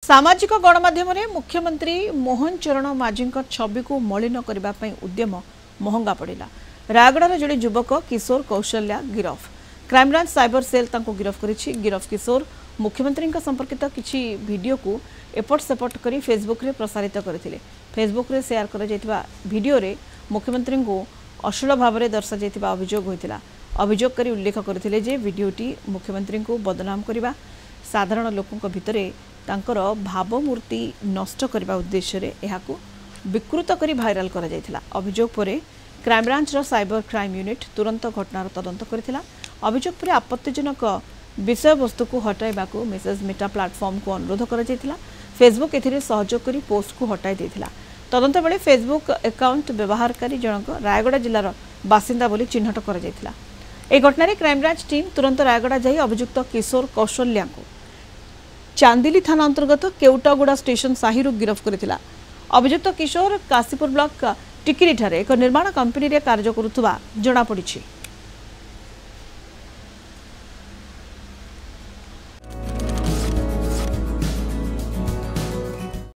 सामाजिक गणमाध्यम मुख्यमंत्री मोहन चरण माझी छवि को मलिन करने उद्यम महंगा पड़ा। रायगड़ार जोड़े युवक किशोर कौशल्या गिरफ। क्राइमब्रांच साइबर सेल गिरफ करिछि। गिरफ किशोर मुख्यमंत्री संपर्कित किछि वीडियो को एपट सेपट कर फेसबुक रे प्रसारित करथिले। फेसबुक रे शेयर कर जायतिबा वीडियो रे मुख्यमंत्री को अश्लील भाव में दर्शा जायतिबा अभियोग होइतिला। अभियोग करी उल्लेख करथिले जे वीडियोटी मुख्यमंत्री को बदनाम करबा, साधारण लोकों भितरे तांकर भावमूर्ति नष्ट करने उद्देश्य रे एहाकु विकृत करी भाइराल करा जायतिला। अभियोग पर क्राइमब्रांच साइबर क्राइम यूनिट तुरंत घटनार तदंत करथिला। अभियोग पर आपत्तिजनक विषय वस्तु को हटाइबाकू मेसेज मेटा प्लाटफॉर्म को अनुरोध करा जायतिला। फेसबुक एथिरे सहयोग करी पोस्ट को हटाई देथिला। तदंत बेले फेसबुक अकाउंट व्यवहारकारी जनक रायगड़ा जिलार बासिंदा बोली चिन्हट करा जायतिला। ए घटना क्राइमब्रांच टीम तुरंत रायगड़ा जाई अभियुक्त किशोर कौशल्या को चांदिली थाना अंतर्गत केउटागुड़ा स्टेशन साहिरु गिरफ करथिला। अभियुक्त किशोर काशीपुर ब्लॉक टिकिरी ठारे एक निर्माण कंपनी रे कार्य करुथुबा जणा पड़िछि।